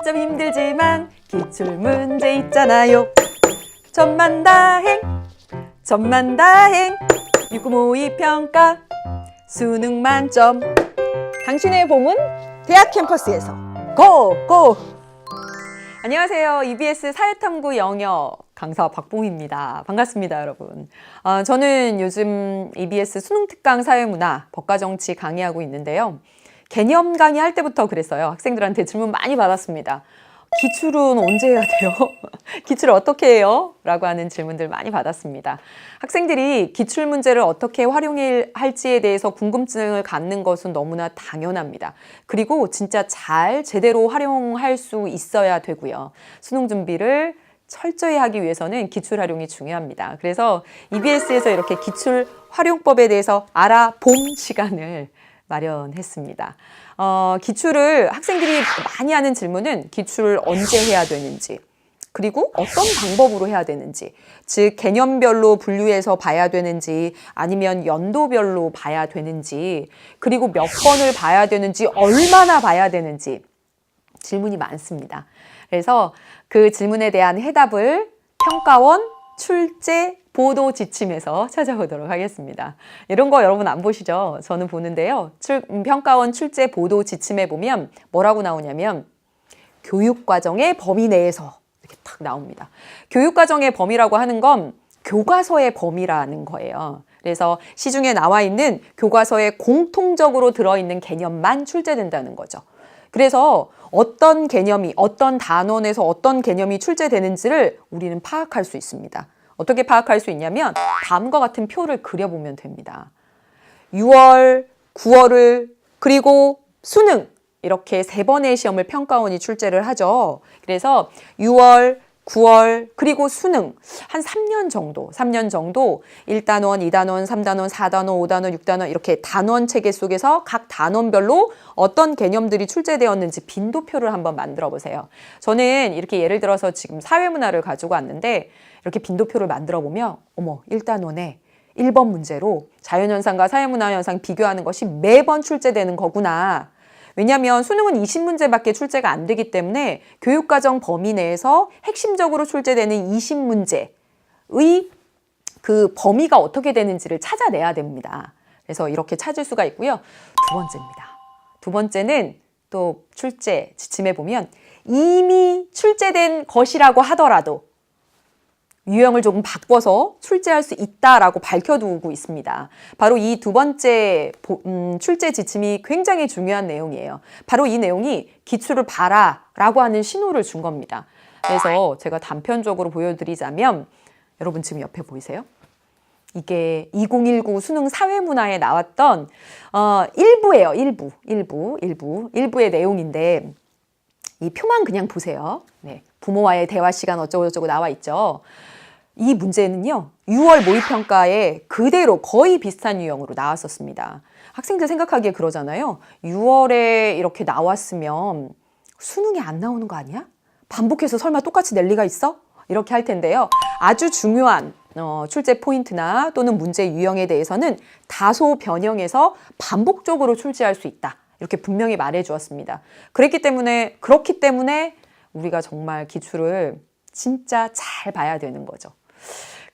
좀 힘들지만 기출문제 있잖아요. 천만다행 천만다행 695이 평가 수능 만점. 당신의 봄은 대학 캠퍼스에서 고고! 안녕하세요. EBS 사회탐구 영어 강사 박봉희입니다. 반갑습니다, 여러분. 저는 요즘 EBS 수능특강 사회문화, 법과정치 강의하고 있는데요. 개념 강의할 때부터 그랬어요. 학생들한테 질문 많이 받았습니다. 기출은 언제 해야 돼요? 기출을 어떻게 해요? 라고 하는 질문들 많이 받았습니다. 학생들이 기출 문제를 어떻게 활용해야 할지에 대해서 궁금증을 갖는 것은 너무나 당연합니다. 그리고 진짜 잘 제대로 활용할 수 있어야 되고요. 수능 준비를 철저히 하기 위해서는 기출 활용이 중요합니다. 그래서 EBS에서 이렇게 기출 활용법에 대해서 알아봄 시간을 마련했습니다. 기출을 학생들이 많이 하는 질문은 기출을 언제 해야 되는지, 그리고 어떤 방법으로 해야 되는지, 즉 개념별로 분류해서 봐야 되는지 아니면 연도별로 봐야 되는지, 그리고 몇 번을 봐야 되는지, 얼마나 봐야 되는지 질문이 많습니다. 그래서 그 질문에 대한 해답을 평가원 출제 보도 지침에서 찾아보도록 하겠습니다. 이런 거 여러분 안 보시죠? 저는 보는데요. 평가원 출제 보도 지침에 보면 뭐라고 나오냐면 교육과정의 범위 내에서 이렇게 딱 나옵니다. 교육과정의 범위라고 하는 건 교과서의 범위라는 거예요. 그래서 시중에 나와 있는 교과서에 공통적으로 들어있는 개념만 출제된다는 거죠. 그래서 어떤 개념이, 어떤 단원에서 어떤 개념이 출제되는지를 우리는 파악할 수 있습니다. 어떻게 파악할 수 있냐면 다음과 같은 표를 그려보면 됩니다. 6월, 9월을 그리고 수능 이렇게 세 번의 시험을 평가원이 출제를 하죠. 그래서 6월, 9월 그리고 수능 한 3년 정도 1단원, 2단원, 3단원, 4단원, 5단원, 6단원 이렇게 단원 체계 속에서 각 단원별로 어떤 개념들이 출제되었는지 빈도표를 한번 만들어 보세요. 저는 이렇게 예를 들어서 지금 사회문화를 가지고 왔는데 이렇게 빈도표를 만들어 보면 어머 1단원에 1번 문제로 자연현상과 사회문화현상 비교하는 것이 매번 출제되는 거구나. 왜냐하면 수능은 20문제밖에 출제가 안 되기 때문에 교육과정 범위 내에서 핵심적으로 출제되는 20문제의 그 범위가 어떻게 되는지를 찾아내야 됩니다. 그래서 이렇게 찾을 수가 있고요. 두 번째입니다. 두 번째는 또 출제 지침에 보면 이미 출제된 것이라고 하더라도 유형을 조금 바꿔서 출제할 수 있다라고 밝혀두고 있습니다. 바로 이 두 번째 출제 지침이 굉장히 중요한 내용이에요. 바로 이 내용이 기출을 봐라 라고 하는 신호를 준 겁니다. 그래서 제가 단편적으로 보여드리자면 여러분 지금 옆에 보이세요? 이게 2019 수능 사회문화에 나왔던 일부예요. 일부의 내용인데 이 표만 그냥 보세요. 네, 부모와의 대화 시간 어쩌고저쩌고 나와 있죠. 이 문제는요. 6월 모의평가에 그대로 거의 비슷한 유형으로 나왔었습니다. 학생들 생각하기에 그러잖아요. 6월에 이렇게 나왔으면 수능에 안 나오는 거 아니야? 반복해서 설마 똑같이 낼 리가 있어? 이렇게 할 텐데요. 아주 중요한 출제 포인트나 또는 문제 유형에 대해서는 다소 변형해서 반복적으로 출제할 수 있다. 이렇게 분명히 말해 주었습니다. 그렇기 때문에 우리가 정말 기출을 진짜 잘 봐야 되는 거죠.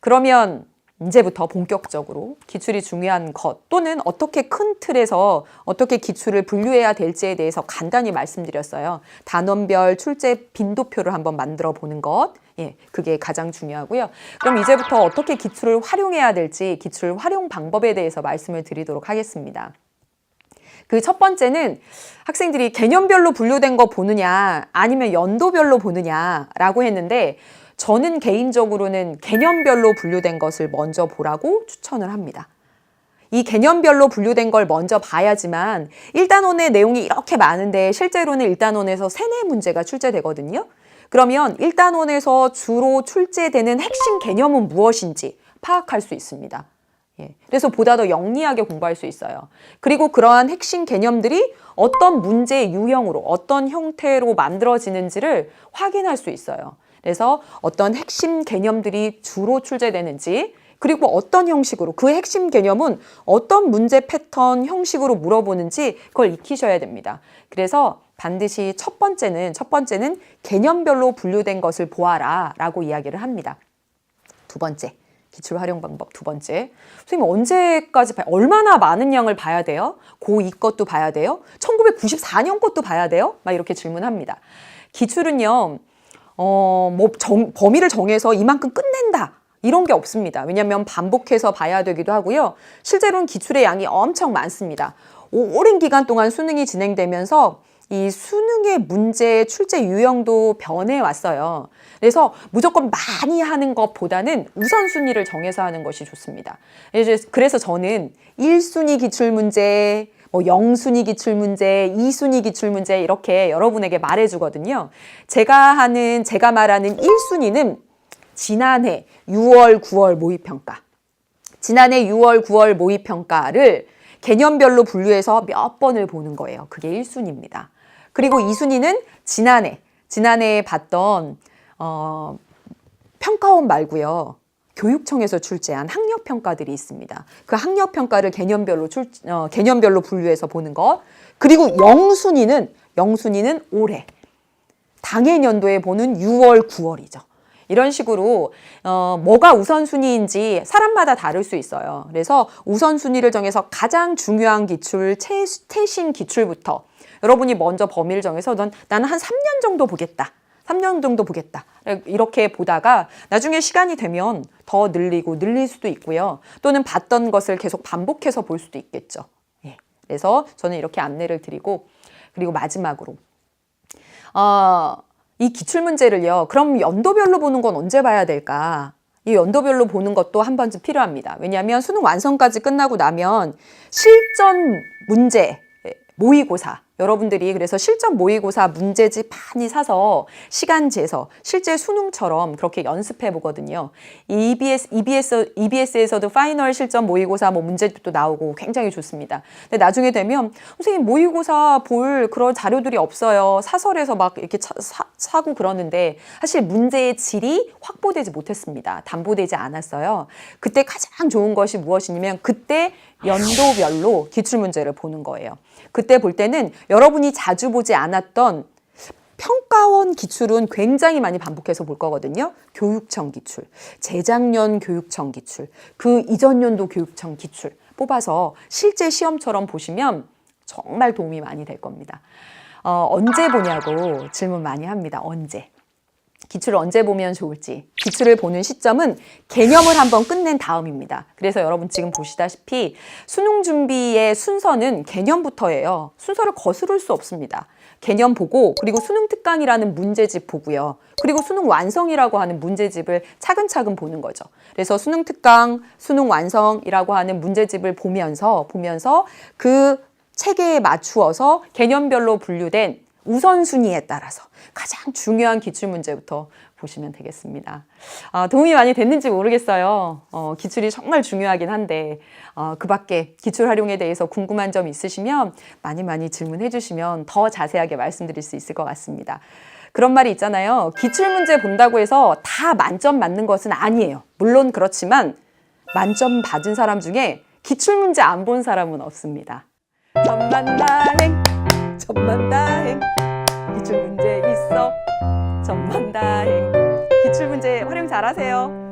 그러면 이제부터 본격적으로 기출이 중요한 것 또는 어떻게 큰 틀에서 어떻게 기출을 분류해야 될지에 대해서 간단히 말씀드렸어요. 단원별 출제 빈도표를 한번 만들어 보는 것. 예, 그게 가장 중요하고요. 그럼 이제부터 어떻게 기출을 활용해야 될지 기출 활용 방법에 대해서 말씀을 드리도록 하겠습니다. 그 첫 번째는 학생들이 개념별로 분류된 거 보느냐 아니면 연도별로 보느냐라고 했는데 저는 개인적으로는 개념별로 분류된 것을 먼저 보라고 추천을 합니다. 이 개념별로 분류된 걸 먼저 봐야지만 1단원의 내용이 이렇게 많은데 실제로는 1단원에서 3-4문제가 출제되거든요. 그러면 1단원에서 주로 출제되는 핵심 개념은 무엇인지 파악할 수 있습니다. 그래서 보다 더 영리하게 공부할 수 있어요. 그리고 그러한 핵심 개념들이 어떤 문제 유형으로 어떤 형태로 만들어지는지를 확인할 수 있어요. 그래서 어떤 핵심 개념들이 주로 출제되는지 그리고 어떤 형식으로, 그 핵심 개념은 어떤 문제 패턴 형식으로 물어보는지 그걸 익히셔야 됩니다. 그래서 반드시 첫 번째는 개념별로 분류된 것을 보아라 라고 이야기를 합니다. 두 번째, 기출 활용 방법 두 번째. 선생님 언제까지 얼마나 많은 양을 봐야 돼요? 고2 것도 봐야 돼요? 1994년 것도 봐야 돼요? 막 이렇게 질문합니다. 기출은요, 범위를 정해서 이만큼 끝낸다. 이런 게 없습니다. 왜냐하면 반복해서 봐야 되기도 하고요. 실제로는 기출의 양이 엄청 많습니다. 오랜 기간 동안 수능이 진행되면서 이 수능의 문제 출제 유형도 변해왔어요. 그래서 무조건 많이 하는 것보다는 우선순위를 정해서 하는 것이 좋습니다. 그래서 저는 1순위 기출문제, 0순위 기출문제, 2순위 기출문제 이렇게 여러분에게 말해주거든요. 제가 말하는 1순위는 지난해 6월, 9월 모의평가. 지난해 6월, 9월 모의평가를 개념별로 분류해서 몇 번을 보는 거예요. 그게 1순위입니다. 그리고 2순위는 지난해 봤던 평가원 말고요. 교육청에서 출제한 학력평가들이 있습니다. 그 학력평가를 개념별로 분류해서 보는 것. 그리고 0순위는 올해 당해년도에 보는 6월, 9월이죠. 이런 식으로 뭐가 우선순위인지 사람마다 다를 수 있어요. 그래서 우선순위를 정해서 가장 중요한 기출, 최신 기출부터 여러분이 먼저 범위를 정해서 나는 한 3년 정도 보겠다. 3년 정도 보겠다. 이렇게 보다가 나중에 시간이 되면 더 늘릴 수도 있고요. 또는 봤던 것을 계속 반복해서 볼 수도 있겠죠. 예. 그래서 저는 이렇게 안내를 드리고, 그리고 마지막으로 이 기출문제를요. 그럼 연도별로 보는 건 언제 봐야 될까? 이 연도별로 보는 것도 한 번쯤 필요합니다. 왜냐하면 수능 완성까지 끝나고 나면 실전 문제, 모의고사, 여러분들이 그래서 실전 모의고사 문제집 많이 사서 시간 재서 실제 수능처럼 그렇게 연습해 보거든요. EBS에서도 파이널 실전 모의고사 문제집도 나오고 굉장히 좋습니다. 근데 나중에 되면 선생님 모의고사 볼 그런 자료들이 없어요. 사설에서 막 이렇게 사고 그러는데 사실 문제의 질이 확보되지 못했습니다. 담보되지 않았어요. 그때 가장 좋은 것이 무엇이냐면 그때 연도별로 기출문제를 보는 거예요. 그때 볼 때는 여러분이 자주 보지 않았던 평가원 기출은 굉장히 많이 반복해서 볼 거거든요. 교육청 기출, 재작년 교육청 기출, 그 이전 연도 교육청 기출 뽑아서 실제 시험처럼 보시면 정말 도움이 많이 될 겁니다. 언제 보냐고 질문 많이 합니다. 언제? 기출을 언제 보면 좋을지. 기출을 보는 시점은 개념을 한번 끝낸 다음입니다. 그래서 여러분 지금 보시다시피 수능 준비의 순서는 개념부터예요. 순서를 거스를 수 없습니다. 개념 보고 그리고 수능 특강이라는 문제집 보고요. 그리고 수능 완성이라고 하는 문제집을 차근차근 보는 거죠. 그래서 수능 특강, 수능 완성이라고 하는 문제집을 보면서 그 체계에 맞추어서 개념별로 분류된 우선순위에 따라서 가장 중요한 기출문제부터 보시면 되겠습니다. 도움이 많이 됐는지 모르겠어요. 기출이 정말 중요하긴 한데 그 밖에 기출 활용에 대해서 궁금한 점 있으시면 많이 질문해 주시면 더 자세하게 말씀드릴 수 있을 것 같습니다. 그런 말이 있잖아요. 기출문제 본다고 해서 다 만점 맞는 것은 아니에요. 물론 그렇지만 만점 받은 사람 중에 기출문제 안 본 사람은 없습니다. 천만다행 천만다행 기출문제 있어 천만다행 기출문제 활용 잘하세요.